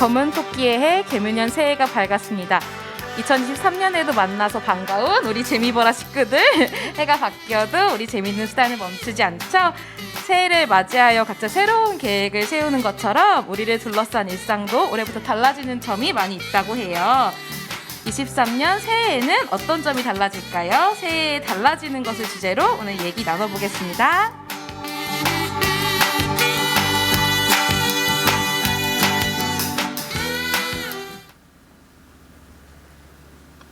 검은 토끼의 해 개묘년 새해가 밝았습니다. 2023년에도 만나서 반가운 우리 재미보라 식구들. 해가 바뀌어도 우리 재밌는 수다는 멈추지 않죠. 새해를 맞이하여 각자 새로운 계획을 세우는 것처럼 우리를 둘러싼 일상도 올해부터 달라지는 점이 많이 있다고 해요. 23년 새해에는 어떤 점이 달라질까요? 새해에 달라지는 것을 주제로 오늘 얘기 나눠보겠습니다.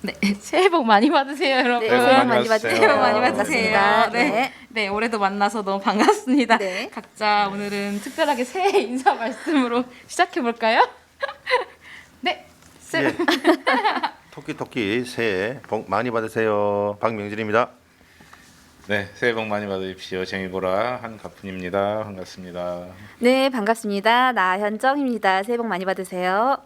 네, 새해 복 많이 받으세요, 여러분. 네, 새해 복 많이 받으세요. 새해 복 많이 받으세요. 반갑습니다. 네. 네, 올해도 만나서 너무 반갑습니다. 네. 각자 오늘은 특별하게 새해 인사 말씀으로 시작해 볼까요? 네, 쌤. 예. 토끼 새해 복 많이 받으세요. 박명진입니다. 네, 새해 복 많이 받으십시오. 재미보라 한가푼입니다. 반갑습니다. 네, 반갑습니다. 나현정입니다. 새해 복 많이 받으세요.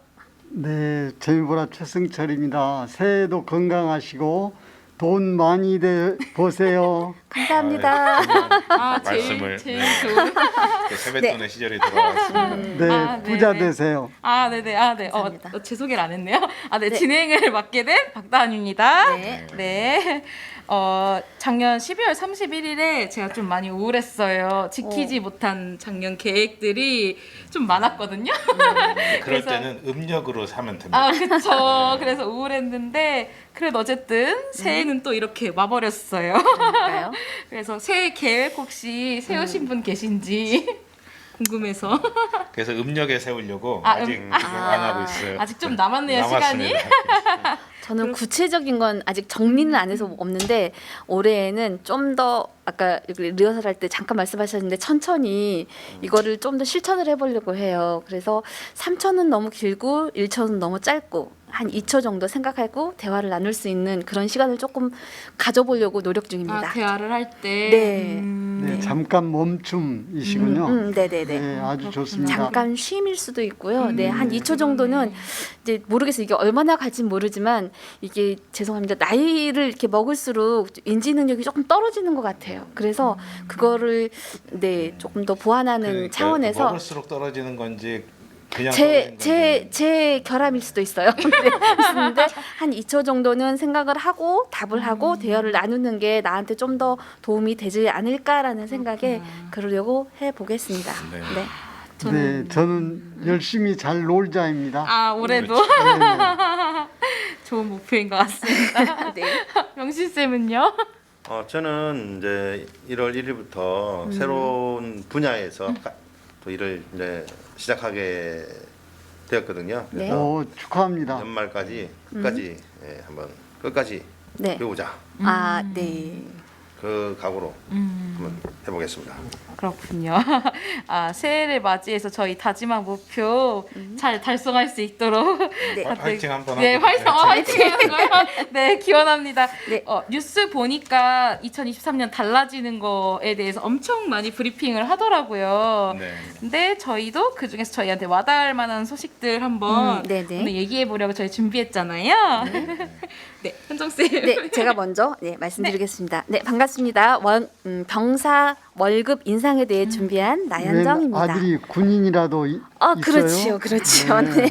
네, 재미보라 최승철입니다. 새해도 건강하시고 돈 많이 버세요. 감사합니다. 아, 말씀을, 제일 네. 좋은. 세뱃돈의 시절이 돌아왔습니다. 네, 아, 부자 네네. 되세요. 아, 네네. 아, 네. 감사합니다. 제 소개를 안 했네요. 아, 네. 네. 진행을 맡게 된 박다은입니다. 네. 네. 작년 12월 31일에 제가 좀 많이 우울했어요. 지키지 못한 작년 계획들이 좀 많았거든요. 그럴 그래서- 때는 음력으로 사면 됩니다. 아, 그쵸. 그래서 우울했는데, 그래도 어쨌든 새해는 또 이렇게 와버렸어요. 그러니까요. 그래서 새해 계획 혹시 세우신 분 계신지 궁금해서. 그래서 음력에 세우려고 아, 아직 그거 안 하고 있어요. 아직 좀 남았네요, 남았습니다. 저는 구체적인 건 아직 정리는 안 해서 없는데 올해에는 좀 더 아까 리허설 할 때 잠깐 말씀하셨는데 천천히 이거를 좀 더 실천을 해보려고 해요. 그래서 3초는 너무 길고 1초는 너무 짧고 한 2초 정도 생각하고 대화를 나눌 수 있는 그런 시간을 조금 가져보려고 노력 중입니다. 아, 대화를 할 때. 네. 네, 잠깐 멈춤이시군요. 네네네. 네, 아주 좋습니다. 잠깐 쉼일 수도 있고요. 네, 한 2초 정도는 이제 모르겠어요. 이게 얼마나 갈지 모르지만 이게 죄송합니다. 나이를 이렇게 먹을수록 인지 능력이 조금 떨어지는 것 같아요. 그래서 그거를 네 조금 더 보완하는 그러니까 차원에서 먹을수록 떨어지는 건지 그냥 떨어지는 건지. 제 결함일 수도 있어요. 네, 있는데 한 2초 정도는 생각을 하고 답을 하고 대화를 나누는 게 나한테 좀 더 도움이 되지 않을까라는 생각에 그러려고 해 보겠습니다. 네. 네. 네, 저는 열심히 잘 놀자입니다. 아, 올해도 좋은 목표인 것 같습니다. 네. 명신 쌤은요? 저는 이제 1월 1일부터 새로운 분야에서 또 일을 이제 시작하게 되었거든요. 네. 그래서 오, 축하합니다. 연말까지 끝까지 한번 끝까지 네. 배우자. 아, 네. 그 각오로 한번 해보겠습니다. 그렇군요. 아, 새해를 맞이해서 저희 다짐한 목표 잘 달성할 수 있도록 네. 다들- 화이팅 한번 네, 하고. 화이팅 하는 거요. 네, 기원합니다. 네. 뉴스 보니까 2023년 달라지는 거에 대해서 엄청 많이 브리핑을 하더라고요. 네. 근데 저희도 그 중에서 저희한테 와닿을 만한 소식들 한번 네네. 오늘 얘기해 보려고 저희 준비했잖아요. 네, 현정 쌤. 네, 제가 먼저 말씀드리겠습니다. 네, 반갑습니다. 병사 월급 인상에 대해 준비한 왜 나현정입니다. 아들이 군인이라도 있어요? 그렇지요, 그렇지요. 네,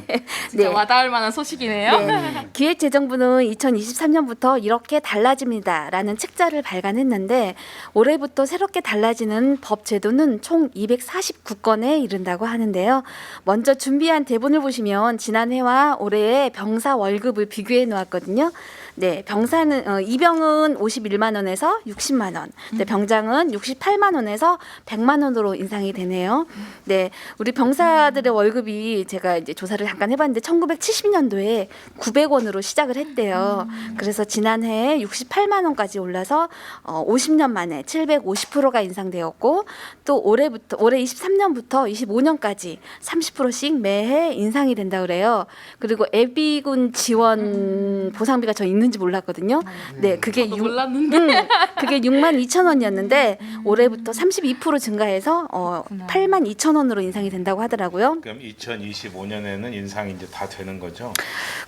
진짜 네. 와닿을 만한 소식이네요. 네. 기획재정부는 2023년부터 이렇게 달라집니다라는 책자를 발간했는데 올해부터 새롭게 달라지는 법 제도는 총 249건에 이른다고 하는데요. 먼저 준비한 대본을 보시면 지난해와 올해의 병사 월급을 비교해 놓았거든요. 네, 병사는 이병은 51만 원에서 60만 원, 네, 병장은 68만 원에서 100만 원으로 인상이 되네요. 네, 우리 병사들의 월급이 제가 이제 조사를 잠깐 해봤는데 1970년도에 900원으로 시작을 했대요. 그래서 지난해에 68만 원까지 올라서 50년 만에 750%가 인상되었고 또 올해 23년부터 25년까지 30%씩 매해 인상이 된다 그래요. 그리고 예비군 지원 보상비가 저 있는지 몰랐거든요. 네, 그게 저도 몰랐는데. 그게 6만 2천 원이었는데 올해부터 올해부터 32% 증가해서 그렇구나. 82,000원으로 인상이 된다고 하더라고요. 그럼 2025년에는 인상이 이제 다 되는 거죠?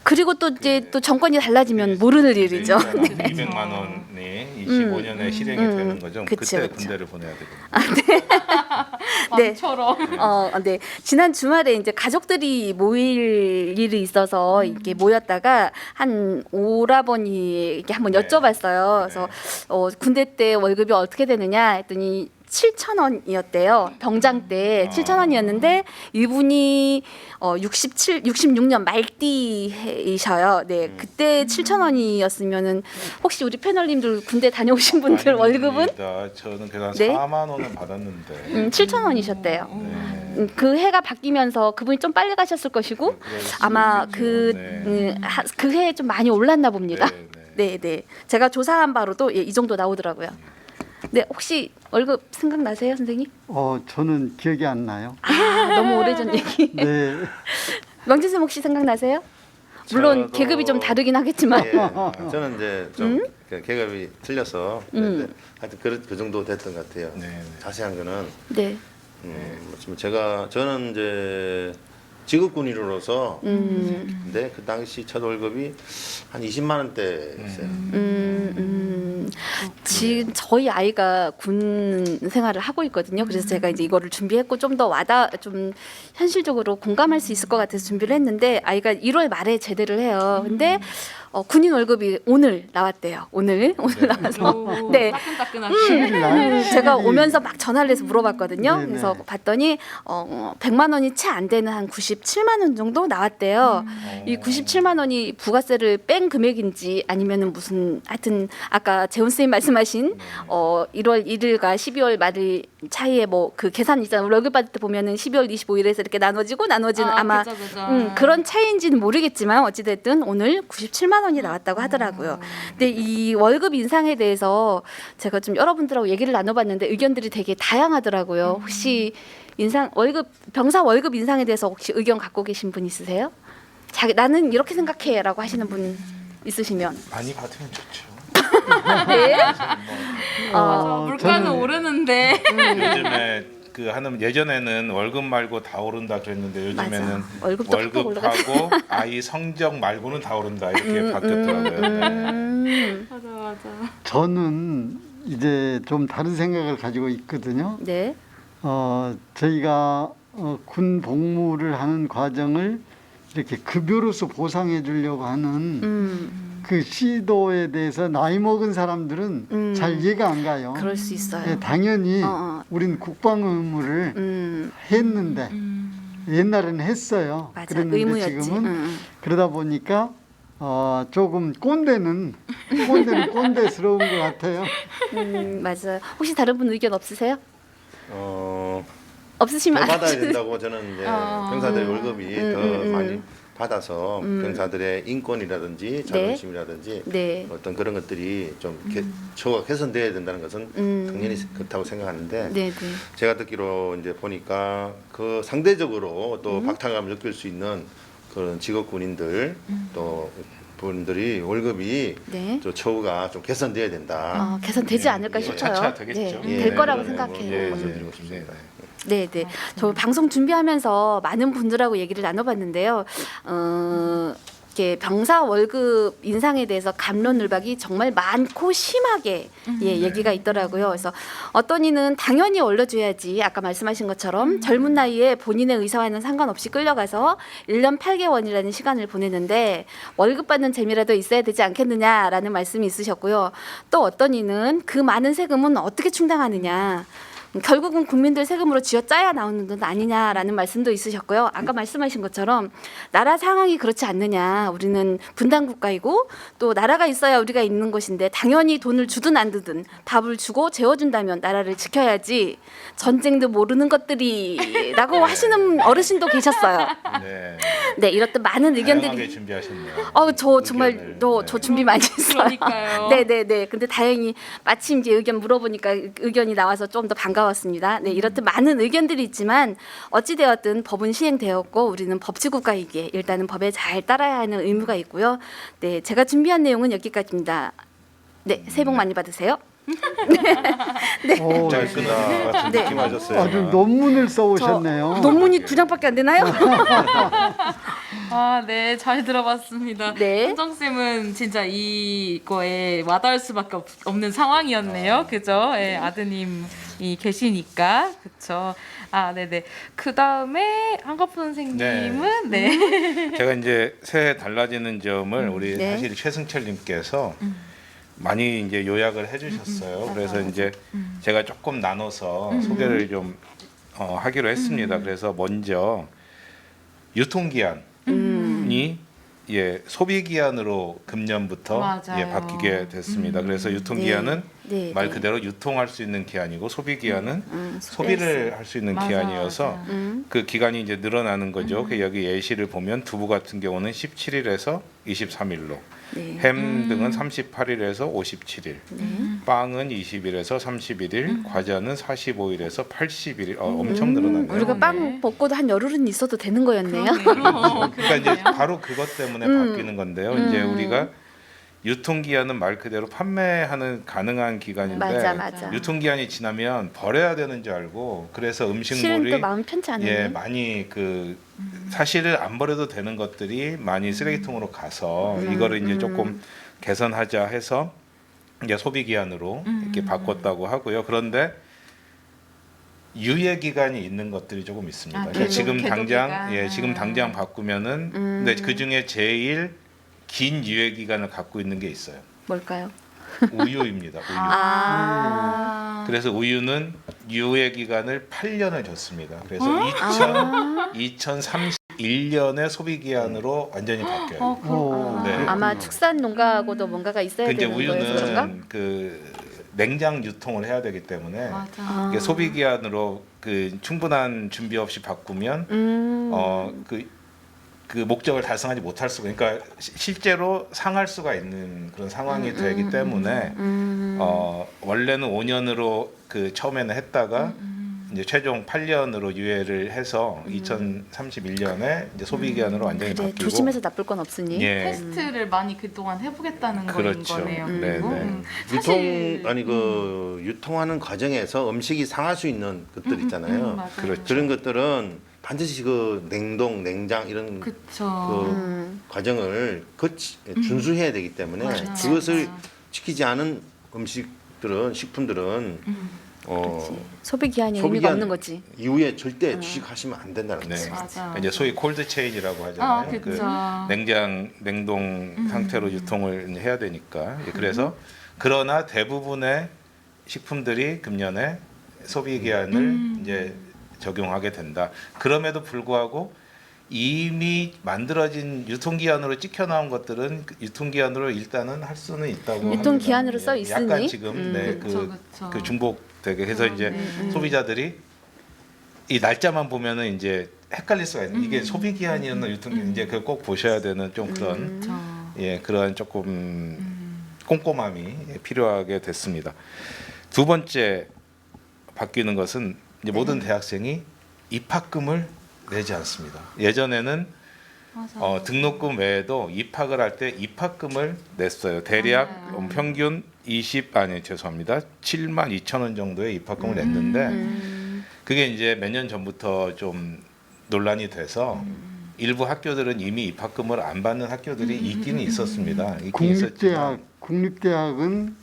그리고 또 이제 또 정권이 달라지면 모르는 일이죠. 네. 200만 원이 25년에 실행이 되는 거죠? 그쵸, 그때 그쵸. 군대를 보내야 되겠네요. 네. 왕처럼. 네. 지난 주말에 이제 가족들이 모일 일이 있어서 이렇게 모였다가 한 오라버니에게 한번 네. 여쭤봤어요. 그래서 군대 때 월급이 어떻게 되느냐 했더니 7,000원이었대요. 병장 때 7,000원이었는데 이분이 66년 말띠이셔요. 네, 그때 7,000원이었으면은 혹시 우리 패널님들 군대 다녀오신 분들 월급은 아닙니다. 저는 그냥 네? 4만 원을 받았는데. 7,000원이셨대요. 네. 그 해가 바뀌면서 그분이 좀 빨리 가셨을 것이고 그럴 수 아마 있겠죠. 네. 그 해에 좀 많이 올랐나 봅니다. 네, 네. 네, 네. 제가 조사한 바로도 이 정도 나오더라고요. 네, 혹시 월급 생각나세요, 선생님? 저는 기억이 안 나요. 너무 오래전 얘기. 네. 명진 쌤 혹시 생각나세요? 물론 저도- 계급이 좀 다르긴 하겠지만. 예, 저는 이제 좀 그 계급이 틀려서 그런데 하여튼 그 정도 됐던 것 같아요. 네, 네. 자세한 거는 네. 지금 저는 이제 직업군인으로서 근데 그 당시 첫 월급이 한 20만 원대였어요. 지금 저희 아이가 군 생활을 하고 있거든요. 그래서 제가 이제 이거를 준비했고 좀 더 좀 현실적으로 공감할 수 있을 것 같아서 준비를 했는데 아이가 1월 말에 제대를 해요. 근데 군인 월급이 오늘 나왔대요. 오늘 나와서 오, 네. 따끈따끈하게. 10일 날. 제가 10일. 오면서 막 전화를 해서 물어봤거든요. 네네. 그래서 봤더니 100만 원이 채 안 되는 한 97만 원 정도 나왔대요. 이 97만 원이 부가세를 뺀 금액인지 아니면은 무슨 하여튼 아까 재훈 선생님 말씀하신 1월 1일과 12월 말 차이에 뭐 그 계산 있잖아요. 월급 받을 때 보면은 12월 25일에서 이렇게 나눠지는 아마 그죠, 그죠. 그런 차이인지는 모르겠지만 어찌됐든 오늘 97만 원이 나왔다고 하더라고요. 근데 이 월급 인상에 대해서 제가 좀 여러분들하고 얘기를 나눠봤는데 의견들이 되게 다양하더라고요. 혹시 병사 월급 인상에 대해서 혹시 의견 갖고 계신 분 있으세요? 나는 이렇게 생각해라고 하시는 분 있으시면 많이 받으면 좋죠. 네. 맞아, 물가는 저는- 오르는데. 요즘에 예전에는 월급 말고 다 오른다 그랬는데 요즘에는 맞아. 월급도 팍팍 월급하고 아이 성적 말고는 다 오른다 이렇게 바뀌었더라고요. 네. 맞아, 맞아. 저는 이제 좀 다른 생각을 가지고 있거든요. 네. 저희가 군 복무를 하는 과정을 이렇게 급여로서 보상해 주려고 하는 그 시도에 대해서 나이 먹은 사람들은 잘 이해가 안 가요. 그럴 수 있어요. 예, 당연히 우린 국방 의무를 했는데 옛날에는 했어요. 맞아. 그랬는데 의무였지. 지금은 그러다 보니까 조금 꼰대는 꼰대스러운 것 같아요. 맞아요. 혹시 다른 분 의견 없으세요? 없으시면 더 안 받아야 하시는- 된다고 저는 이제 병사들의 월급이 더 많이 받아서 병사들의 인권이라든지 자존심이라든지 네. 어떤 그런 것들이 좀 처우가 개선돼야 된다는 것은 당연히 그렇다고 생각하는데 네, 네. 제가 듣기로 이제 보니까 그 상대적으로 또 박탈감을 느낄 수 있는 그런 직업 군인들 또 분들이 월급이 네. 또 처우가 좀 개선돼야 된다. 개선되지 않을까 싶어요. 차차 되겠죠. 네, 될 거라고 네, 생각해요. 예, 말씀드리고 싶습니다. 네, 네. 저 방송 준비하면서 많은 분들하고 얘기를 나눠봤는데요. 이렇게 병사 월급 인상에 대해서 갑론을박이 정말 많고 심하게 얘기가 있더라고요. 그래서 어떤 이는 당연히 올려줘야지 아까 말씀하신 것처럼 젊은 나이에 본인의 의사와는 상관없이 끌려가서 1년 8개월이라는 시간을 보내는데 월급 받는 재미라도 있어야 되지 않겠느냐라는 말씀이 있으셨고요. 또 어떤 이는 그 많은 세금은 어떻게 충당하느냐. 결국은 국민들 세금으로 쥐어짜야 나오는 돈 아니냐라는 말씀도 있으셨고요. 아까 말씀하신 것처럼 나라 상황이 그렇지 않느냐. 우리는 분단 국가이고 또 나라가 있어야 우리가 있는 것인데 당연히 돈을 주든 안 주든 밥을 주고 재워준다면 나라를 지켜야지 전쟁도 모르는 것들이라고 하시는 어르신도 계셨어요. 네. 네, 이렇듯 많은 다양하게 의견들이. 준비하셨네요. 저 정말 의견을. 저 준비 많이 했어요. 그러니까요. 네네네. 근데 다행히 마침 이제 의견 물어보니까 의견이 나와서 좀 더 반가웠습니다. 네, 이렇듯 많은 의견들이 있지만 어찌 되었든 법은 시행되었고 우리는 법치국가이기에 일단은 법에 잘 따라야 하는 의무가 있고요. 네, 제가 준비한 내용은 여기까지입니다. 네, 새해 복 많이 받으세요. 오, 잘 쓰는 것 같은 네. 느낌 하셨어요. 아주 논문을 써오셨네요. 논문이 2장밖에 안 되나요? 아, 네, 잘 들어봤습니다. 네. 현정 쌤은 진짜 이거에 와닿을 수밖에 없는 상황이었네요. 그죠? 예, 아드님이 계시니까. 그쵸. 아, 네네. 그 다음에 한가푼 선생님은 네. 제가 이제 새해 달라지는 점을 우리 네. 사실 최승철님께서 많이 이제 요약을 해주셨어요. 그래서 이제 제가 조금 나눠서 소개를 좀 하기로 했습니다. 그래서 먼저 유통기한이 예 소비기한으로 금년부터 맞아요. 예 바뀌게 됐습니다. 그래서 유통기한은 네, 말 네. 그대로 유통할 수 있는 기한이고 소비기한은 소비할 소비를 할 수 있는 맞아요, 기한이어서 맞아요. 그 기간이 이제 늘어나는 거죠. 그 여기 예시를 보면 두부 같은 경우는 17일에서 23일로, 네. 햄 등은 38일에서 57일, 빵은 20일에서 31일, 과자는 45일에서 81일. 엄청 늘어나네요. 우리가 빵 그러네. 먹고도 한 열흘은 있어도 되는 거였네요. 그러니까 이제 바로 그것 때문에 바뀌는 건데요. 이제 우리가 유통기한은 말 그대로 판매하는 가능한 기간인데 맞아. 유통기한이 지나면 버려야 되는 줄 알고 그래서 실은 음식물이 또 마음 편치 않으네. 예 많이 그 사실을 안 버려도 되는 것들이 많이 쓰레기통으로 가서 이거를 이제 조금 개선하자 해서 이제 소비 기한으로 이렇게 바꿨다고 하고요. 그런데 유예 기간이 있는 것들이 조금 있습니다. 아, 그러니까 지금 계도 당장 기간. 예 지금 당장 바꾸면은 근데 그 중에 제일 긴 유예 기간을 갖고 있는 게 있어요. 뭘까요? 우유입니다. 우유. 아. 그래서 우유는 유예 기간을 8년을 줬습니다. 그래서 2031년에 소비 기한으로 완전히 바뀌어요. 오, 네. 아마 축산 농가하고도 뭔가가 있어야 근데 되는 거여서 그런가? 우유는 그 냉장 유통을 해야 되기 때문에 맞아. 이게 소비 기한으로 그 충분한 준비 없이 바꾸면 그 목적을 달성하지 못할 수가 그러니까 실제로 상할 수가 있는 그런 상황이 되기 때문에 원래는 5년으로 그 처음에는 했다가 이제 최종 8년으로 유예를 해서 2031년에 이제 소비 기한으로 완전히 그래, 바뀌고 조심해서 나쁠 건 없으니. 예. 테스트를 많이 그동안 해보겠다는 그렇죠. 거인 거네요. 네, 그리고. 네. 사실 그 유통하는 과정에서 음식이 상할 수 있는 것들 있잖아요. 맞아요. 그렇죠. 그런 것들은 반드시 그 냉동, 냉장 이런 그쵸. 그 과정을 준수해야 되기 때문에 맞아. 그것을 맞아. 지키지 않은 음식들은 식품들은 소비 기한이 소비 의미가 기한 없는 거지. 이후에 절대 주식하시면 안 된다는 네. 거예요. 맞아. 이제 소위 콜드 체인이라고 하잖아요. 그쵸. 냉동 상태로 유통을 해야 되니까. 예, 그래서 그러나 대부분의 식품들이 금년에 소비 기한을 이제 적용하게 된다. 그럼에도 불구하고 이미 만들어진 유통기한으로 찍혀 나온 것들은 유통기한으로 일단은 할 수는 있다고 유통기한으로 합니다. 써 예, 있으니. 약간 지금 네, 그쵸. 그 중복되게 해서 이제 소비자들이 이 날짜만 보면은 이제 헷갈릴 수가 있는 이게 소비 기한이었나 유통기한 이제 그걸 꼭 보셔야 되는 좀 그런 그쵸. 예 그러한 조금 꼼꼼함이 필요하게 됐습니다. 두 번째 바뀌는 것은 이제 모든 대학생이 입학금을 내지 않습니다. 예전에는 맞아. 등록금 외에도 입학을 할 때 입학금을 냈어요. 대략 맞아요. 평균 7만 2천 원 정도의 입학금을 냈는데 그게 이제 몇 년 전부터 좀 논란이 돼서 일부 학교들은 이미 입학금을 안 받는 학교들이 있기는 있었습니다. 있긴 있었지만 국립대학은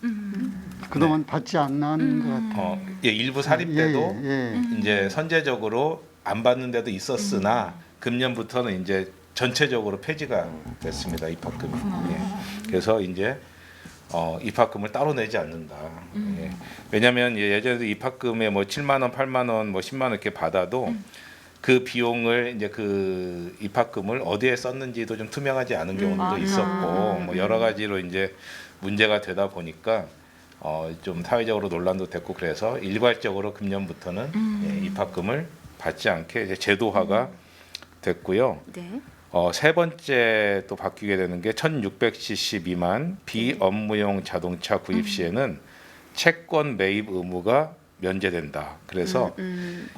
그동안 받지 않는 것 같아요. 일부 사립대도 예. 이제 선제적으로 안 받는 데도 있었으나 금년부터는 이제 전체적으로 폐지가 됐습니다. 입학금이. 예. 그래서 이제 입학금을 따로 내지 않는다. 예. 왜냐하면 예전에도 입학금에 뭐 7만 원, 8만 원, 뭐 10만 원 이렇게 받아도 그 비용을 이제 그 입학금을 어디에 썼는지도 좀 투명하지 않은 경우도 맞아. 있었고 뭐 여러 가지로 이제 문제가 되다 보니까 좀 사회적으로 논란도 됐고 그래서 일괄적으로 금년부터는 예, 입학금을 받지 않게 이제 제도화가 됐고요. 네. 세 번째 또 바뀌게 되는 게 1600cc 미만 비업무용 자동차 구입 시에는 채권 매입 의무가 면제된다. 그래서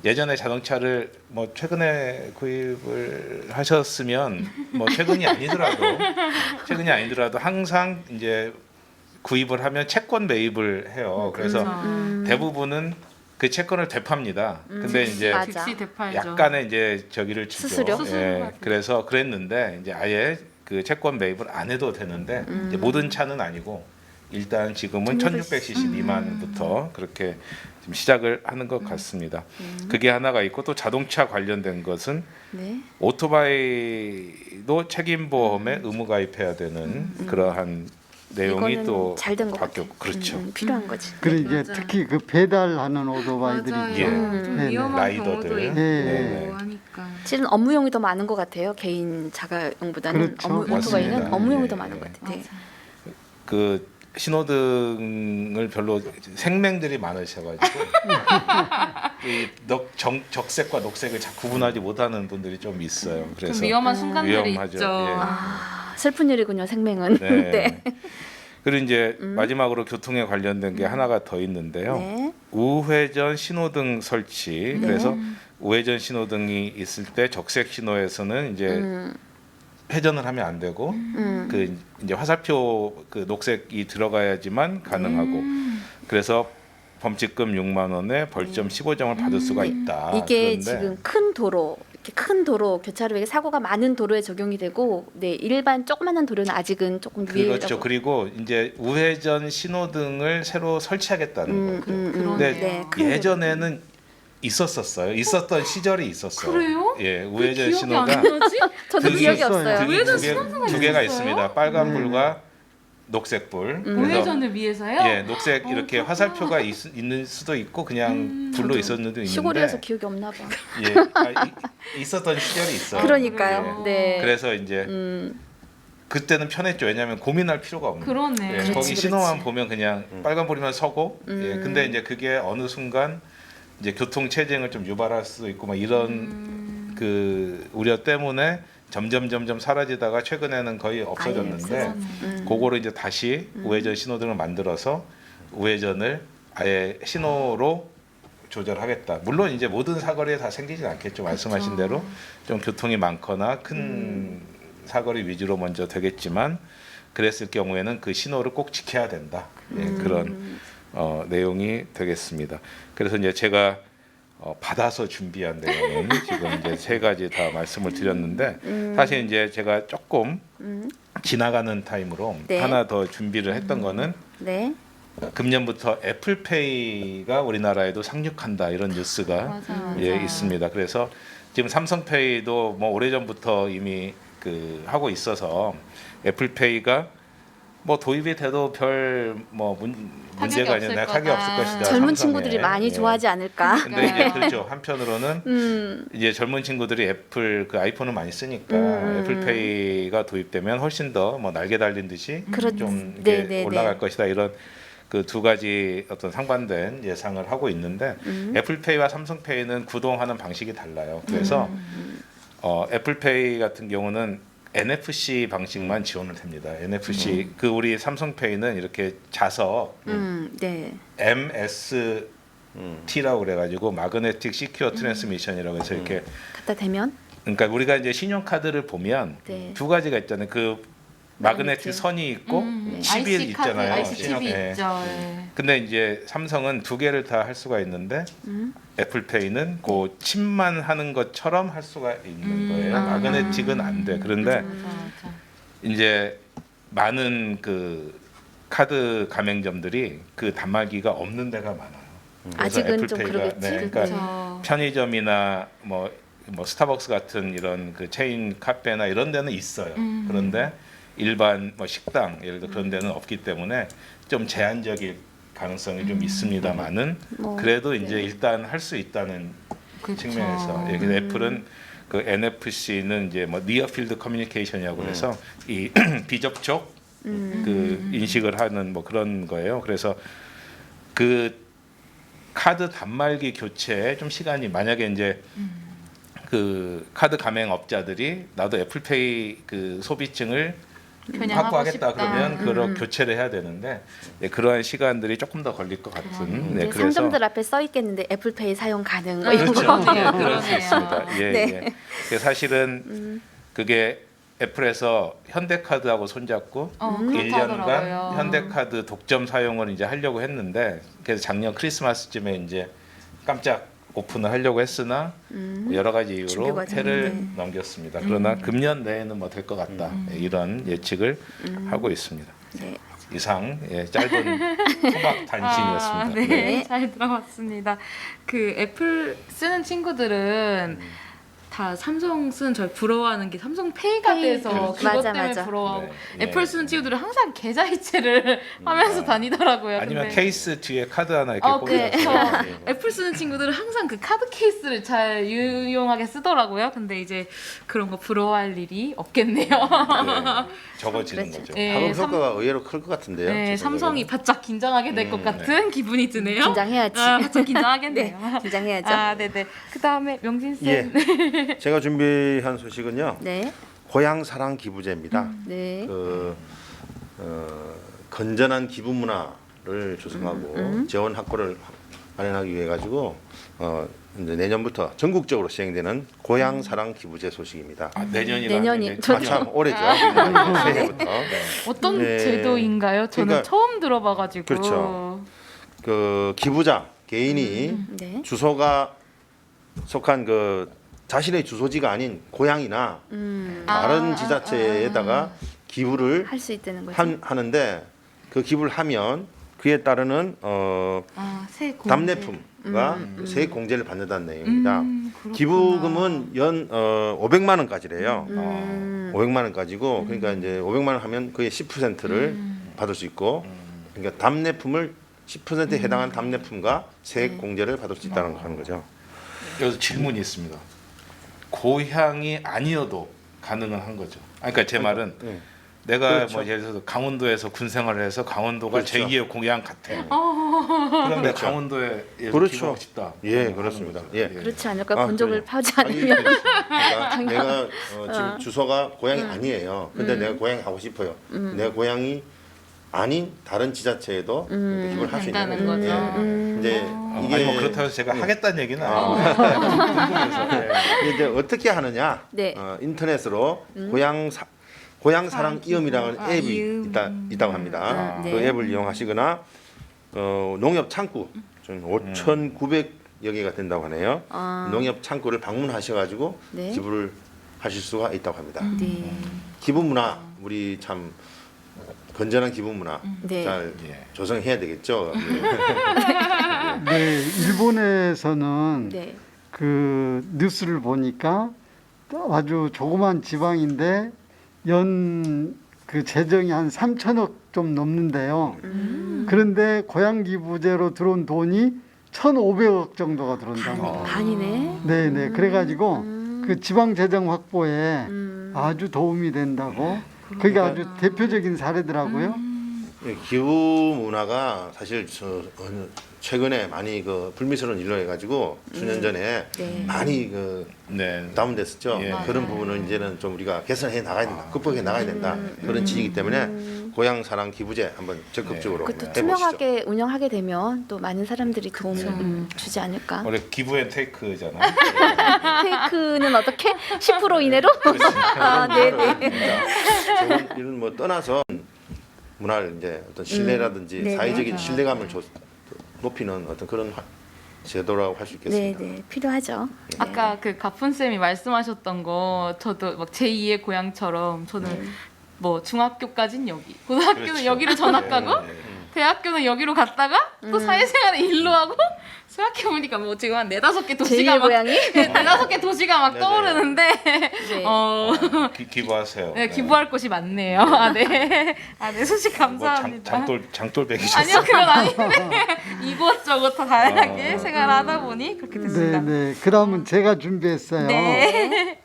예전에 자동차를 뭐 최근에 구입을 하셨으면 뭐 최근이 아니더라도 항상 이제 구입을 하면 채권 매입을 해요. 그래서 대부분은 그 채권을 되팝니다. 근데 이제 맞아. 즉시 되팔죠. 약간의 이제 저기를 주죠. 수수료? 예, 그래서 그랬는데 이제 아예 그 채권 매입을 안 해도 되는데 이제 모든 차는 아니고 일단 지금은 1600cc 미만부터 그렇게 지금 시작을 하는 것 같습니다. 그게 하나가 있고 또 자동차 관련된 것은 네. 오토바이도 책임보험에 의무 가입해야 되는 그러한 내용이 이거는 또 잘 된 것 같아. 바뀌었고 그렇죠. 필요한 거지. 그리고 이제 맞아요. 특히 그 배달하는 오토바이들이 맞아요. 예. 좀 네, 위험한 라이더들. 경우도 있고 네. 하니까. 실은 업무용이 더 많은 것 같아요. 개인 자가용보다는 그렇죠. 오토바이는 맞습니다. 업무용이 예, 더 많은 예. 것 같아요. 네. 그 신호등을 별로 생맹들이 많으셔가지고 이 적색과 녹색을 잘 구분하지 못하는 분들이 좀 있어요. 그래서 좀 위험한 순간들이 위험하죠. 있죠. 예. 아, 슬픈 일이군요. 생명은. 네. 그리고 이제 마지막으로 교통에 관련된 게 하나가 더 있는데요. 네. 우회전 신호등 설치. 그래서 우회전 신호등이 있을 때 적색 신호에서는 이제 회전을 하면 안 되고 그 이제 화살표 그 녹색이 들어가야지만 가능하고 그래서 범칙금 6만 원에 벌점 15점을 받을 수가 있다. 이게 그런데 지금 큰 도로, 이렇게 큰 도로, 교차로에 사고가 많은 도로에 적용이 되고, 네 일반 조그만한 도로는 아직은 조금 위에라고. 그렇죠. 그리고 이제 우회전 신호등을 새로 설치하겠다는 거죠. 근데 네, 큰 예전에는 있었었어요. 있었던 시절이 있었어요. 그래요? 예, 우회전 기억이 신호가 안 나지? 저도 등이 기억이 있어요. 없어요. 등이 우회전 두 개- 신호등이 두 개가 있었어요? 있습니다. 빨간불과 녹색불. 그래서 우회전을 위해서요? 예, 녹색 이렇게 화살표가 있는 수도 있고 그냥 불로 있었는데 있는데 시골이어서 기억이 없나 봐. 예, 있었던 시절이 있어요. 그러니까요. 예. 네. 그래서 이제 그때는 편했죠. 왜냐하면 고민할 필요가 없는. 그러네. 예, 그렇지, 거기 그렇지. 신호만 보면 그냥 빨간불이면 서고. 예, 근데 이제 그게 어느 순간 이제 교통 체증을 좀 유발할 수도 있고 막 이런 그 우려 때문에 점점 사라지다가 최근에는 거의 없어졌는데 그거를 이제 다시 우회전 신호등을 만들어서 우회전을 아예 신호로 조절하겠다. 물론 이제 모든 사거리에 다 생기진 않겠죠. 말씀하신 대로 좀 교통이 많거나 큰 사거리 위주로 먼저 되겠지만 그랬을 경우에는 그 신호를 꼭 지켜야 된다. 예, 그런 내용이 되겠습니다. 그래서 이제 제가 받아서 준비한 내용은 지금 이제 세 가지 다 말씀을 드렸는데 사실 이제 제가 조금 지나가는 타임으로 네. 하나 더 준비를 했던 거는 네. 금년부터 애플페이가 우리나라에도 상륙한다 이런 뉴스가 맞아. 예, 있습니다. 그래서 지금 삼성페이도 뭐 오래전부터 이미 그 하고 있어서 애플페이가 뭐 도입이 돼도 별 뭐 문제가 없을 아니라 타격이 없을 거다. 것이다. 젊은 삼성에. 친구들이 많이 예. 좋아하지 않을까. 근데 이제 그렇죠. 한편으로는 이제 젊은 친구들이 애플 그 아이폰을 많이 쓰니까 애플페이가 도입되면 훨씬 더 뭐 날개 달린 듯이 그렇- 좀 이게 네네네. 올라갈 것이다 이런 그 두 가지 어떤 상반된 예상을 하고 있는데 애플페이와 삼성페이는 구동하는 방식이 달라요. 그래서 애플페이 같은 경우는 NFC 방식만 지원을 됩니다. NFC 그 우리 삼성페이는 이렇게 자석 네. MST라고 그래가지고 마그네틱 시큐어 트랜스미션이라고 해서 이렇게 갖다 대면. 그러니까 우리가 이제 신용카드를 보면 네. 두 가지가 있잖아요. 그 마그네틱 선이 있고 칩이 IC 카드, 있잖아요. IC 칩이 예. 있죠. 예. 근데 이제 삼성은 두 개를 다 할 수가 있는데 애플페이는 그 칩만 하는 것처럼 할 수가 있는 거예요. 마그네틱은 안 돼. 그런데 맞아. 이제 많은 그 카드 가맹점들이 그 단말기가 없는 데가 많아요. 그래서 아직은 좀 애플페이가- 그러겠지. 네, 그러니까 그렇죠. 편의점이나 뭐 스타벅스 같은 이런 그 체인 카페나 이런 데는 있어요. 그런데 일반 뭐 식당 예를 들어 그런 데는 없기 때문에 좀 제한적일 가능성이 좀 있습니다만은 뭐, 그래도 이제 일단 할 수 있다는 그쵸. 측면에서 예, 그래서 애플은 그 NFC는 이제 뭐 Near Field Communication이라고 해서 이 비접촉 그 인식을 하는 뭐 그런 거예요. 그래서 그 카드 단말기 교체에 좀 시간이 만약에 이제 그 카드 가맹업자들이 나도 애플페이 그 소비층을 겨냥하고 확보하겠다 싶다. 그러면 그런 교체를 해야 되는데 예, 그러한 시간들이 조금 더 걸릴 것 같은. 네, 이제 상점들 앞에 써 있겠는데 애플페이 사용 가능. 뭐 이런 그렇죠. 거. 예, 그럴 수 그러네요. 있습니다. 예, 네. 예. 그 사실은 그게 애플에서 현대카드하고 손잡고 그렇다더라고요. 1년간 현대카드 독점 사용을 이제 하려고 했는데 그래서 작년 크리스마스쯤에 이제 깜짝 오픈을 하려고 했으나 여러 가지 이유로 준비 과정이, 해를 네. 넘겼습니다. 그러나 금년 내에는 뭐 될 것 같다. 이런 예측을 하고 있습니다. 네. 이상 짧은 토막 단신이었습니다. 아, 네. 네. 잘 들어봤습니다. 그 애플 쓰는 친구들은 다 삼성 쓰는 절 부러워하는 게 삼성페이가 페이. 돼서 그렇죠. 그것 맞아, 때문에 맞아. 부러워하고 네. 애플 예. 쓰는 친구들은 항상 계좌이체를 하면서 다니더라고요. 아니면 근데 케이스 뒤에 카드 하나 이렇게 그렇죠. 꽂아서 애플 쓰는 친구들은 항상 그 카드 케이스를 잘 유용하게 쓰더라고요. 근데 이제 그런 거 부러워할 일이 없겠네요. 적어지는 그렇죠. 거죠. 네, 학업 삼- 효과가 의외로 클 것 같은데요. 네, 제 삼성이 생각에는. 바짝 긴장하게 될 것 같은 기분이 드네요. 긴장해야지. 아, 바짝 긴장하겠네요. 네, 긴장해야죠. 아, 네네. 그 다음에 명진 쌤. 예. 제가 준비한 소식은요. 네. 고향 사랑 기부제입니다. 네. 그 건전한 기부 문화를 조성하고 재원 확보를 마련하기 위해 가지고 이제 내년부터 전국적으로 시행되는 고향 사랑 기부제 소식입니다. 아, 내년이라 내년이 아, 참 올해죠. 새해부터. 어떤 네. 제도인가요? 저는 그러니까- 처음 들어봐가지고. 그렇죠. 그 기부자 개인이 네. 주소가 속한 그 자신의 주소지가 아닌 고향이나 다른 지자체에다가 기부를 할 수 있다는 거죠. 하는데 그 기부를 하면 그에 따르는 새 공제. 답례품과 세액 공제를 받는다는 내용입니다. 그렇구나. 기부금은 연 500만 원까지래요. 음. 500만 원까지고 그러니까 이제 500만 원 하면 그의 10%를 받을 수 있고 그러니까 답례품을 10%에 해당하는 답례품과 세액 공제를 받을 수 있다는 하는 거죠. 여기서 질문이 있습니다. 고향이 아니어도 가능은 한 거죠. 아, 그러니까 제 말은 네. 내가 그렇죠. 뭐 예를 들어서 강원도에서 군 생활을 해서 강원도가 그렇죠. 제2의 고향 같아. 그럼 내가 그렇죠. 강원도에 그렇죠. 기부하고 싶다. 예, 그러면 그렇습니다. 하는 거죠. 예. 그렇지 않을까? 아, 본적을 그래요. 파지 아니, 않으면. 그러니까 내가 지금 주소가 고향이 아니에요. 근데 내가 고향이 하고 싶어요. 내가 고향이 아닌 다른 지자체에도 기부를 할 수 있는 된다는 거죠. 거죠. 예. 이제 이게 아니 뭐 그렇다고 해서 제가 하겠다는 얘기는 아니고 이게 이제 어떻게 하느냐? 네. 인터넷으로 고향 사랑 이음이라는 앱이 이음. 있다고 합니다. 네. 그 앱을 이용하시거나 농협 창구 좀 5,900여 개가 된다고 하네요. 아. 농협 창구를 방문하셔가지고 네. 기부를 하실 수가 있다고 합니다. 네. 기부 문화 우리 참 건전한 기부 문화 네. 잘 예. 조성해야 되겠죠. 네, 일본에서는 네. 그 뉴스를 보니까 아주 조그만 지방인데 연 그 재정이 한 3천억 좀 넘는데요. 그런데 고향 기부제로 들어온 돈이 1,500억 정도가 들어온다고. 반이네. 네, 네. 그래가지고 그 지방 재정 확보에 음. 아주 도움이 된다고. 그게 아주 대표적인 사례더라고요. 기부 문화가 사실 최근에 많이 그 불미스러운 일로 해가지고 수년 전에 네. 많이 그 네. 다운됐었죠. 예. 그런 부분은 이제는 좀 우리가 개선해 나가야 된다, 극복해 나가야 된다 그런 지이기 때문에 고향 사랑 기부제 한번 적극적으로 그것도 해보시죠. 투명하게 운영하게 되면 또 많은 사람들이 도움 주지 않을까. 원래 기부앤테이크잖아. 테이크는 어떻게? 10% 이내로? 아, 네네. 좋은 일은 뭐 떠나서 문화를 이제 어떤 신뢰라든지 네, 사회적인 맞아요. 신뢰감을 높이는 어떤 그런 제도라고 할 수 있겠습니다. 네네. 필요하죠. 네. 아까 그 가푼 쌤이 말씀하셨던 거 저도 막 제2의 고향처럼 저는 뭐 중학교까진 여기, 고등학교는 그렇죠. 여기로 전학 가고 네, 네. 대학교는 여기로 갔다가 또 사회생활을 일로 하고 생각해보니까 뭐 지금 한 4-5개 도시가 제2의 막 고향이? 4-5개 도시가 막 네네. 떠오르는데 네. 기부하세요. 네, 기부할 곳이 많네요. 아, 네. 아, 네. 소식 뭐 감사합니다. 장돌배기셨어요. 아니요, 그건 아닌데 이곳저곳 다 다양하게 생활을 하다 보니 그렇게 네, 됐습니다. 네. 그다음은 제가 준비했어요. 네.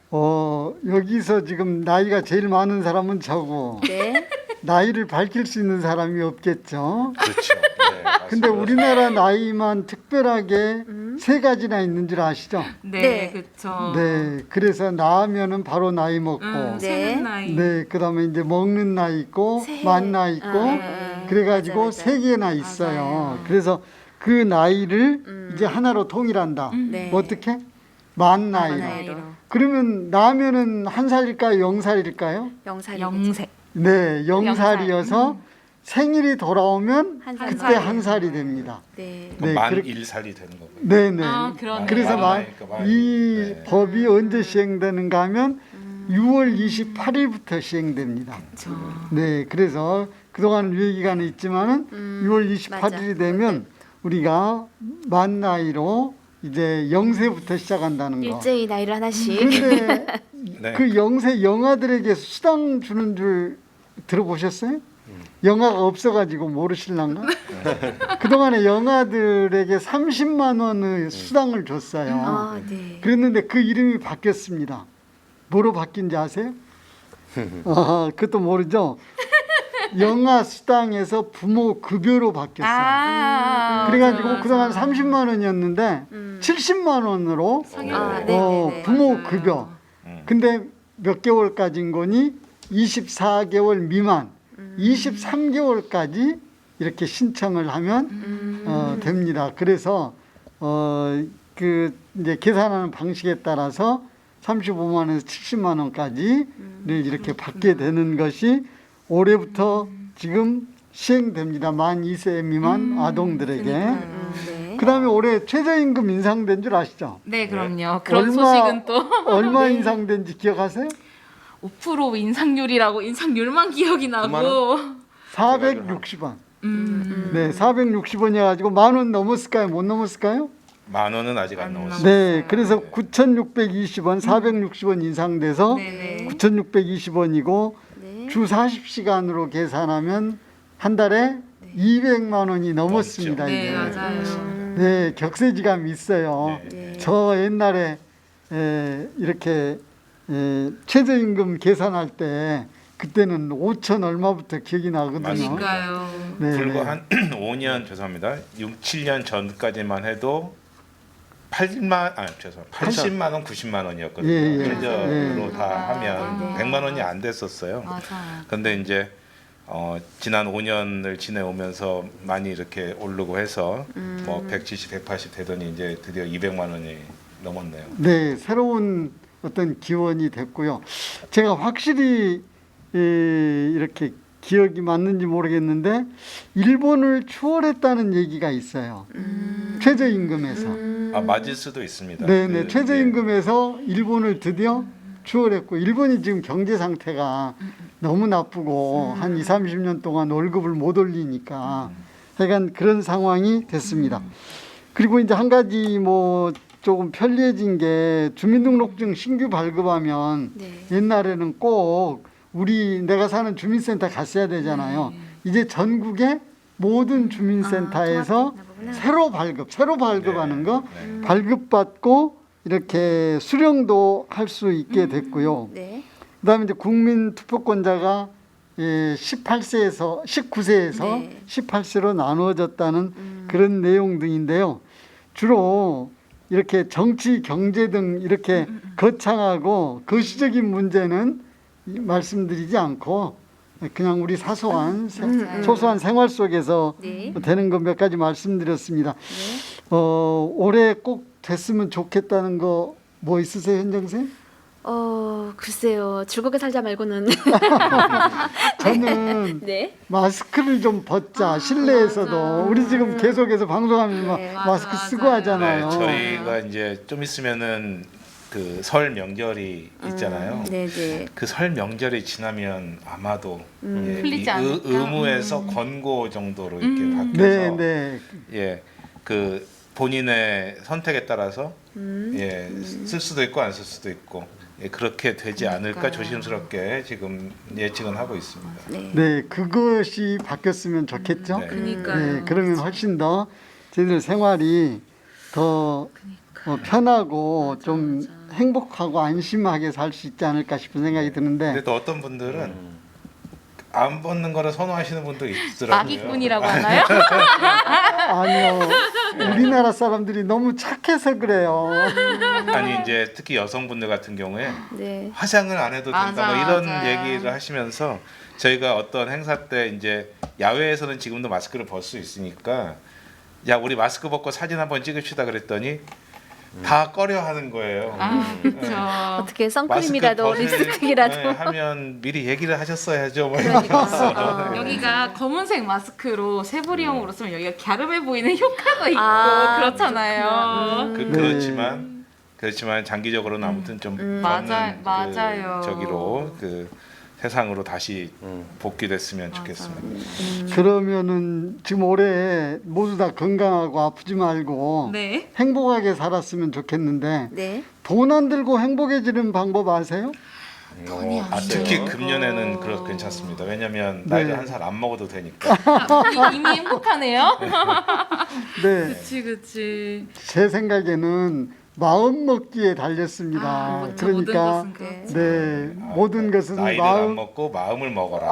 여기서 지금 나이가 제일 많은 사람은 저고 네. 나이를 밝힐 수 있는 사람이 없겠죠. 그렇죠. 네, 맞습니다. 근데 우리나라 나이만 특별하게 세 가지나 있는 줄 아시죠? 네, 네. 그렇죠. 네, 그래서 나면은 바로 나이 먹고, 네. 세는 나이. 네, 그다음에 이제 먹는 나이 있고, 새. 만 나이 있고, 그래가지고 맞아, 맞아. 세 개나 있어요. 맞아요. 그래서 그 나이를 이제 하나로 통일한다. 네. 뭐 어떻게? 만 나이로. 나이로. 그러면 나면은 1살일까요? 0살일까요? 영살이. 영세. 네, 0살이어서 생일이 돌아오면 한 살. 그때 1살이 됩니다. 네. 네, 만 그렇게- 1살이 되는 거고요. 네, 네. 아, 그러네요. 그래서 만 나이니까 만 이 네. 법이 언제 시행되는가 하면 6월 28일부터 시행됩니다. 네, 그래서 그동안 유예 기간이 있지만은 6월 28일이 맞아. 되면 우리가 만 나이로 이제 0세부터 시작한다는 거. 일제히 나이를 하나씩. 그런데 네. 그 0세 영아들에게 수당 주는 줄 들어보셨어요? 영아가 없어가지고 모르실란가? 그동안에 영아들에게 30만 원의 수당을 줬어요. 아, 네. 그랬는데 그 이름이 바뀌었습니다. 뭐로 바뀐지 아세요? 그것도 모르죠? 영아 수당에서 부모 급여로 바뀌었어요. 그래가지고 맞아, 그동안 맞아. 30만 원이었는데 70만 원으로 아, 네. 부모 급여. 근데 몇 개월까지인 거니? 24개월 미만, 23개월까지 이렇게 신청을 하면 됩니다. 그래서 그 이제 계산하는 방식에 따라서 35만 원에서 70만 원까지를 이렇게 받게 되는 것이 올해부터 지금 시행됩니다. 만 2세 미만 아동들에게. 네. 그다음에 올해 최저임금 인상된 줄 아시죠? 네, 그럼요. 그런 소식은 또 얼마 인상된지 기억하세요? 5% 인상률이라고 인상률만 기억이 나고. 460원. 네, 460원이어 가지고 만 원 넘었을까요? 못 넘었을까요? 만 원은 아직 안 나왔어요. 네, 그래서 9,620원, 460원 인상돼서 네네. 9,620원이고 네. 주 40시간으로 계산하면 한 달에 200만 원이 넘었습니다. 네, 이제. 맞아요. 네, 격세지감이 있어요. 네. 저 옛날에 이렇게 최저임금 계산할 때 그때는 5천 얼마부터 기억이 나거든요. 그러니까요. 네, 불과 네. 한 5년 죄송합니다. 6, 7년 전까지만 해도 80만 원, 90만 원이었거든요. 예, 예. 최저로 예. 다 하면 100만 원이 안 됐었어요. 맞아요. 근데 이제 지난 5년을 지내오면서 많이 이렇게 오르고 해서 뭐 170, 180 되더니 이제 드디어 200만 원이 넘었네요. 네, 새로운 어떤 기원이 됐고요. 제가 확실히 이렇게 기억이 맞는지 모르겠는데 일본을 추월했다는 얘기가 있어요. 최저임금에서. 아, 맞을 수도 있습니다. 네네, 그, 최저임금에서 일본을 드디어 추월했고 일본이 지금 경제 상태가 너무 나쁘고 한 2, 30년 동안 월급을 못 올리니까 하여간 그런 상황이 됐습니다. 그리고 이제 한 가지 뭐 조금 편리해진 게 주민등록증 신규 발급하면 네. 옛날에는 꼭 내가 사는 주민센터 갔어야 되잖아요. 이제 전국의 모든 주민센터에서 새로 발급하는 거 네. 발급받고 이렇게 수령도 할 수 있게 됐고요. 네. 그다음에 이제 국민 투표권자가 18세에서 19세에서 네. 18세로 나누어졌다는 그런 내용 등인데요. 주로 이렇게 정치, 경제 등 이렇게 거창하고 거시적인 문제는 말씀드리지 않고 그냥 우리 사소한 소소한 생활 속에서 네. 되는 거 몇 가지 말씀드렸습니다. 올해 꼭 됐으면 좋겠다는 거 뭐 있으세요, 현정생? 글쎄요. 즐겁게 살자 말고는. 저는 네. 마스크를 좀 벗자. 실내에서도 우리 지금 계속해서 방송하면서 네, 마스크 쓰고 맞아요. 하잖아요. 네, 저희가 이제 좀 있으면은 그 설 명절이 있잖아요. 네네. 그 설 명절이 지나면 아마도 예, 풀리지 이 않을까? 의무에서 권고 정도로 이렇게 네, 바뀌어서 네. 예, 그 본인의 선택에 따라서 예, 쓸 수도 있고 안 쓸 수도 있고 예, 그렇게 되지 않을까 조심스럽게 지금 예측은 하고 있습니다. 네. 네, 그것이 바뀌었으면 좋겠죠. 네. 그러니까요. 네, 그러면 훨씬 더 저희들 생활이 더 편하고 좀 행복하고 안심하게 살 수 있지 않을까 싶은 생각이 드는데 근데 또 어떤 분들은 안 벗는 거를 선호하시는 분도 있더라고요. 아기꾼이라고 하나요? 아니요, 우리나라 사람들이 너무 착해서 그래요. 아니 이제 특히 여성분들 같은 경우에 네. 화장을 안 해도 된다 맞아, 뭐 이런 맞아요. 얘기를 하시면서 저희가 어떤 행사 때 이제 야외에서는 지금도 마스크를 벗을 수 있으니까 야 우리 마스크 벗고 사진 한번 찍읍시다 그랬더니 다 꺼려하는 거예요. 아, 그렇죠. 어떻게 선크림이라도 마스크 벗을, 립스틱이라도 네, 하면 미리 얘기를 하셨어야죠. 뭐 그러니까. 여기가 검은색 마스크로 세부리형으로 쓰면 여기가 갸름해 보이는 효과가 있고 아, 그렇잖아요. 그렇구나. 그렇지만 장기적으로는 아무튼 좀 맞아요. 맞는 맞아요. 저기로 그 세상으로 다시 복귀됐으면 좋겠습니다. 그러면은 지금 올해 모두 다 건강하고 아프지 말고 네. 행복하게 살았으면 좋겠는데 네. 돈 안 들고 행복해지는 방법 아세요? 특히 금년에는 그렇 괜찮습니다. 왜냐하면 나이를 네. 한 살 안 먹어도 되니까. 이미 행복하네요. 네, 그치. 제 생각에는 마음 먹기에 달렸습니다. 그렇죠. 그러니까 모든 것은 그렇지. 네, 모든 것은 나이를 안 마음, 먹고 마음을 먹어라.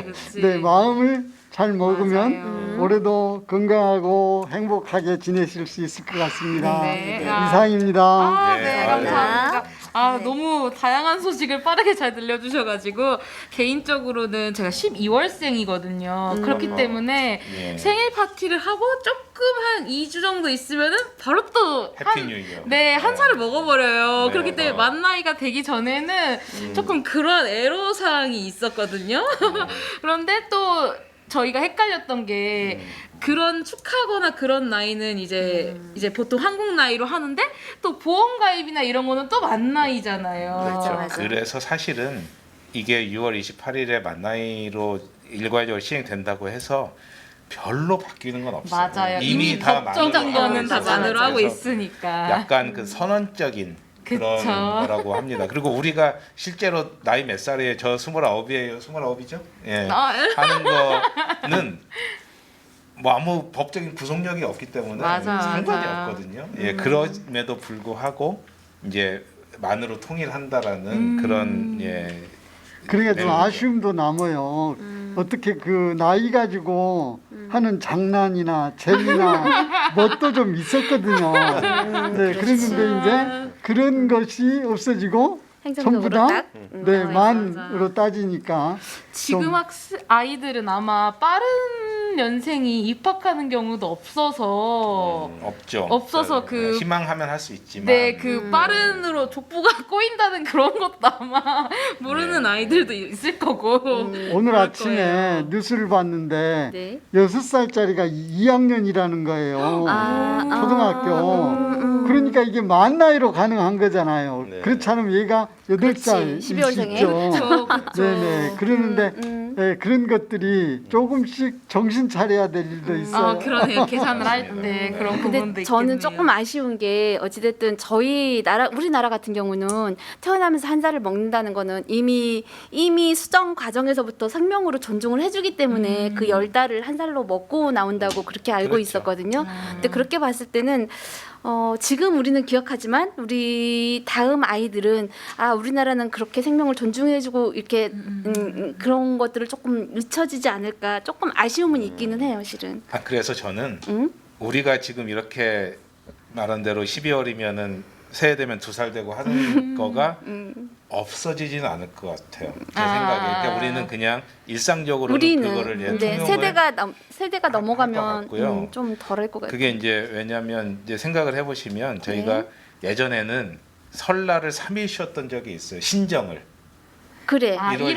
그치. 네, 마음을 잘 먹으면 맞아요. 올해도 건강하고 행복하게 지내실 수 있을 것 같습니다. 네. 이상입니다. 아, 네, 네, 아유. 감사합니다. 아, 네. 너무 다양한 소식을 빠르게 잘 들려주셔가지고 개인적으로는 제가 12월생이거든요. 그렇기 때문에 예. 생일 파티를 하고 조금 한 2주 정도 있으면은 바로 또 해피 뉴 이어. 네, 한 살을 먹어버려요. 네. 그렇기 때문에 만 나이가 되기 전에는 조금 그런 애로사항이 있었거든요. 그런데 또 저희가 헷갈렸던 게 그런 축하거나 그런 나이는 이제 보통 한국 나이로 하는데 또 보험 가입이나 이런 거는 또 만 나이잖아요. 그렇죠. 맞아. 그래서 사실은 이게 6월 28일에 만 나이로 일괄적으로 시행된다고 해서 별로 바뀌는 건 없어요. 맞아요. 이미 다 법적인 만으로 거는 다 하고 있어서. 만으로 하고 그래서 있으니까. 약간 그 선언적인 그런 그쵸. 거라고 합니다. 그리고 우리가 실제로 나이 몇 살이에요? 저 29이에요. 29이죠? 예. 아, 하는 거는 뭐 아무 법적인 구속력이 없기 때문에 맞아, 상관이 맞아. 없거든요. 예, 그럼에도 불구하고 이제 만으로 통일한다라는 그런 예. 그러니까 좀 네. 아쉬움도 남아요. 어떻게 그 나이 가지고 하는 장난이나 재미나 뭣도 좀 있었거든요. 네, 그랬는데 이제 그런 것이 없어지고 전부 행정적으로 다 딱 네, 나와 만으로 따지니까 지금 좀- 아이들은 아마 빠른 연생이 입학하는 경우도 없어서 없죠. 그 희망하면 할 수 있지만 네, 그 빠른으로 족부가 꼬인다는 그런 것도 아마 모르는 네. 아이들도 있을 거고. 오늘 그럴 아침에 거예요. 뉴스를 봤는데 네. 6살짜리가 2학년이라는 거예요. 아, 초등학교. 그러니까 이게 만 나이로 가능한 거잖아요. 네. 그렇지 않으면 얘가 8살일 수 12월생에. 있죠. 그쵸. 네네. 그러는데 네, 그런 것들이 조금씩 정신 차려야 될 일도 있어요. 아, 그러네요. 계산을 할 때 그런 부분도 근데 있겠네요. 저는 조금 아쉬운 게 어찌됐든 저희 나라 우리나라 같은 경우는 태어나면서 한 살을 먹는다는 거는 이미 수정 과정에서부터 생명으로 존중을 해주기 때문에 그 10달을 한 살로 먹고 나온다고 그렇게 알고 그렇죠. 있었거든요. 근데 그렇게 봤을 때는 지금 우리는 기억하지만 우리 다음 아이들은 우리나라는 그렇게 생명을 존중해주고 이렇게 그런 것들을 조금 잊혀지지 않을까 조금 아쉬움은 있기는 해요, 실은. 그래서 저는 응? 우리가 지금 이렇게 말한 대로 12월이면은 새해 되면 2살 되고 하는 거가 없어지지는 않을 것 같아요. 제 생각에. 그러니까 우리는 그냥 일상적으로는 우리는 그거를 예, 근데 통용을 세대가 넘어가면 같고요. 좀 덜할 것 같아요. 그게 이제 왜냐하면 이제 생각을 해보시면 저희가 네. 예전에는 설날을 3일 쉬었던 적이 있어요. 신정을 그래. 1월 1일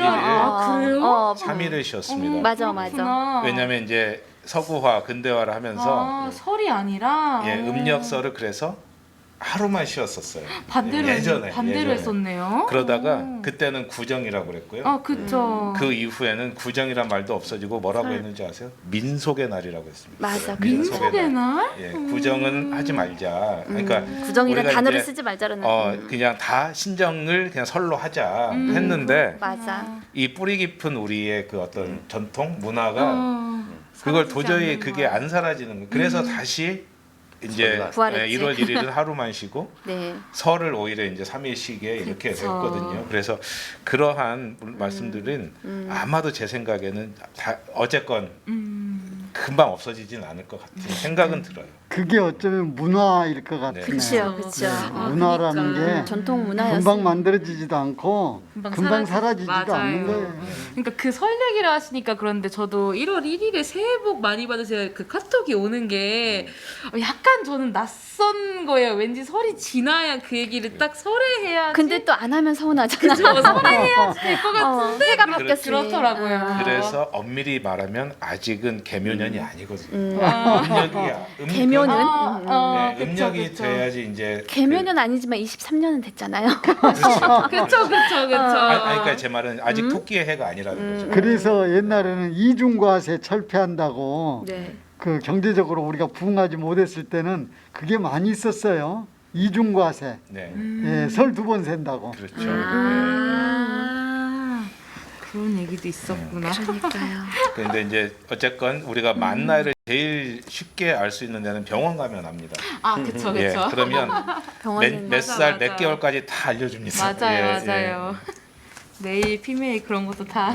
그래요? 3일을 쉬었습니다. 맞아. 그렇구나. 왜냐하면 이제 서구화 근대화를 하면서 설이 아니라 예, 음력설을 그래서 하루만 쉬었었어요. 반대로 예전에 했었네요. 그러다가 그때는 구정이라고 그랬고요. 그쵸. 그 이후에는 구정이란 말도 없어지고 뭐라고 했는지 아세요? 민속의 날이라고 했습니다. 맞아. 민속의 날? 예, 구정은 하지 말자. 그러니까 구정이라는 우리가 단어를 이제 쓰지 말자라는. 그냥 다 신정을 그냥 설로 하자 했는데 맞아. 이 뿌리 깊은 우리의 그 어떤 전통 문화가 그걸 사라지지 도저히 않는 그게 거야. 안 사라지는 거예요. 그래서 다시 이제 설날. 부활했지. 1월 1일은 하루만 쉬고 네. 설을 오히려 이제 3일 쉬게 이렇게 그쵸. 됐거든요. 그래서 그러한 말씀들은 아마도 제 생각에는 다 어쨌건 금방 없어지진 않을 것 같은 생각은 들어요. 그게 어쩌면 문화일 것 같네요. 그렇죠, 그렇죠. 문화라는 게 전통 문화였어요. 금방 만들어지지도 않고 금방 사라지지도 맞아요. 않는 거예요. 그러니까 그 설 얘기를 하시니까 그런데 저도 1월 1일에 새해 복 많이 받으세요. 그 카톡이 오는 게 약간 저는 낯선 거예요. 왠지 설이 지나야 그 얘기를 딱 설에 해야지. 근데 또 안 하면 서운하잖아. 저 설에 해야지 될 것 같은데 해가 바뀌었으니. 그렇더라고요. 그래서 엄밀히 말하면 아직은 개묘년이 아니거든요. 아. 음력이야. 개묘는 아, 네, 그쵸, 음력이 그쵸. 돼야지 이제 개묘는 아니지만 23년은 됐잖아요. 그쵸. 그러니까 제 말은 아직 토끼의 해가 아니라는 거죠. 그래서 옛날에는 이중과세 철폐한다고 네. 그 경제적으로 우리가 부흥하지 못했을 때는 그게 많이 있었어요. 이중과세. 네, 예, 설 2번 샌다고. 그렇죠. 아, 그런 얘기도 있었구나. 그러니까요. 근데 이제 어쨌건 우리가 만 나이를 제일 쉽게 알 수 있는 데는 병원 가면 압니다. 아, 그쵸. 예, 그러면 병원은 몇 살, 맞아. 몇 개월까지 다 알려줍니다. 맞아요. 내일 피메일 그런 것도 다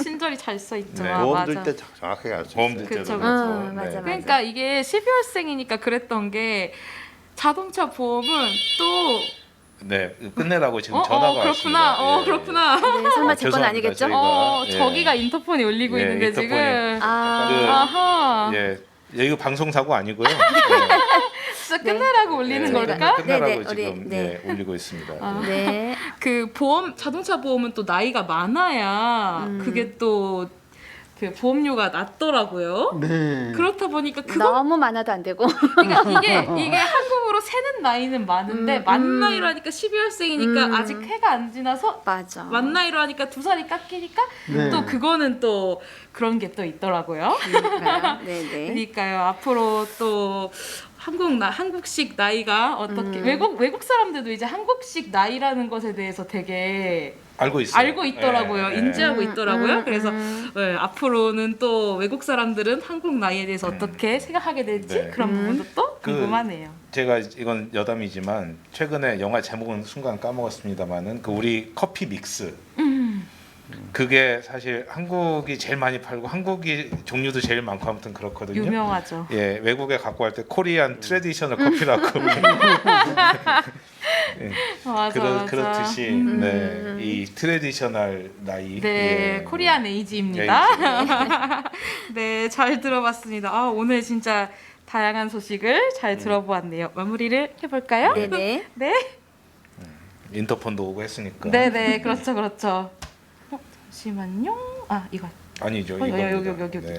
친절히 잘 써 있죠. 네. 아, 보험 맞아. 들 때 정확하게 알 수 보험 있어요. 들 때도 그쵸, 그렇고. 그쵸. 맞아. 그러니까 이게 12월생이니까 그랬던 게 자동차 보험은 또 네, 끝내라고 지금 전화가 그렇구나. 왔습니다. 예. 그렇구나. 네, 설마 제 건 죄송합니다. 아니겠죠? 저희가, 예. 저기가 인터폰이 울리고 예, 있는데 인터폰이. 지금. 아, 아하. 예, 이거 방송 사고 아니고요. 진짜 끝내라고 울리는 걸까? 끝내라고 네, 네, 지금 우리, 네. 예, 울리고 있습니다. 아. 예. 네. 그 보험 자동차 보험은 또 나이가 많아야 그게 또 그 보험료가 낮더라고요. 네. 그렇다 보니까 그거 너무 많아도 안 되고. 그러니까 이게 한국으로 세는 나이는 많은데 만 나이로 하니까 12월생이니까 아직 해가 안 지나서 맞아. 만 나이로 하니까 2살이 깎이니까 네. 또 그거는 또 그런 게 또 있더라고요. 그러니까요. 네네. 그러니까요. 앞으로 또 한국식 나이가 어떻게 외국 사람들도 이제 한국식 나이라는 것에 대해서 되게 알고 있어요. 알고 있더라고요. 예, 예. 인지하고 있더라고요. 그래서 네, 앞으로는 또 외국 사람들은 한국 나이에 대해서 어떻게 생각하게 될지 네. 그런 부분도 또 그- 궁금하네요. 제가 이건 여담이지만 최근에 영화 제목은 순간 까먹었습니다만은 그 우리 커피 믹스 그게 사실 한국이 제일 많이 팔고 한국이 종류도 제일 많고 아무튼 그렇거든요. 유명하죠. 예, 외국에 갖고 갈 때 코리안 트레디셔널 커피라고 예, 맞아. 그렇듯이 네, 이 트레디셔널 나이 네, 예, 코리안 에이지입니다. 네, 잘 들어봤습니다. 아, 오늘 진짜 다양한 소식을 잘 들어보았네요. 마무리를 해볼까요? 네네. 네, 인터폰도 오고 했으니까 네, 그렇죠. 잠시만요. 아, 이거. 아니죠. 여기. 이겁니다. 네.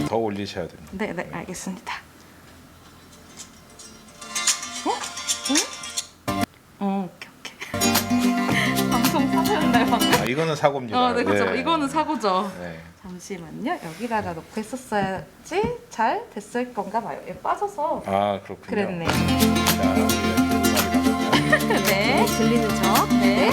더 올리셔야 됩니다. 네, 알겠습니다. 오케이. 방송 사고였나요, 방금? 아, 이거는 사고입니다. 네, 그렇죠. 이거는 사고죠. 네. 잠시만요. 여기다가 놓고 했었어야지 잘 됐을 건가 봐요. 얘 빠져서 아 그렇군요. 그랬네. 자, 우리가 음악이 나가면 네. 들리는 척. 네.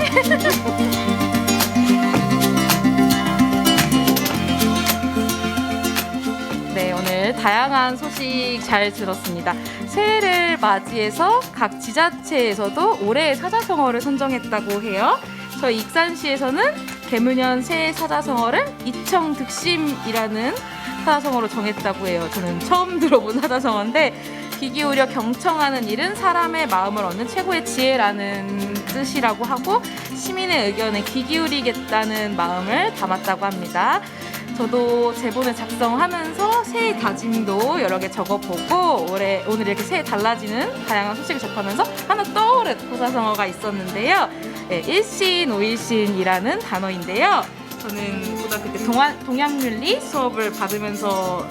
네, 오늘 다양한 소식 잘 들었습니다. 새해를 맞이해서 각 지자체에서도 올해의 사자성어를 선정했다고 해요. 저희 익산시에서는 개묘년 새해 사자성어를 이청득심이라는 사자성어로 정했다고 해요. 저는 처음 들어본 사자성어인데 귀 기울여 경청하는 일은 사람의 마음을 얻는 최고의 지혜라는 뜻이라고 하고 시민의 의견에 귀 기울이겠다는 마음을 담았다고 합니다. 저도 제본을 작성하면서 새해 다짐도 여러 개 적어보고 오늘 이렇게 새해 달라지는 다양한 소식을 접하면서 하나 떠오른 사자성어가 있었는데요. 네, 일신, 오일신이라는 단어인데요. 저는 고등학교 때 동양윤리 수업을 받으면서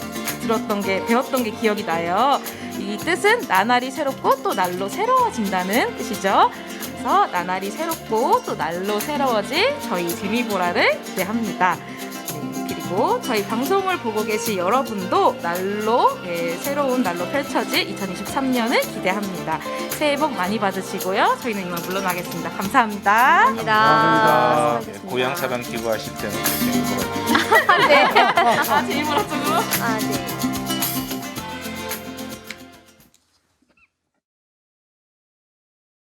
배웠던 게 기억이 나요. 이 뜻은 나날이 새롭고 또 날로 새로워진다는 뜻이죠. 그래서 나날이 새롭고 또 날로 새로워질 저희 재미보라를 기대합니다. 그리고 저희 방송을 보고 계신 여러분도 새로운 날로 펼쳐질 2023년을 기대합니다. 새해 복 많이 받으시고요. 저희는 이만 물러나겠습니다. 감사합니다. 감사합니다. 고향 사랑 기부하실 때는 네. 재미보라 쪽으로. 네.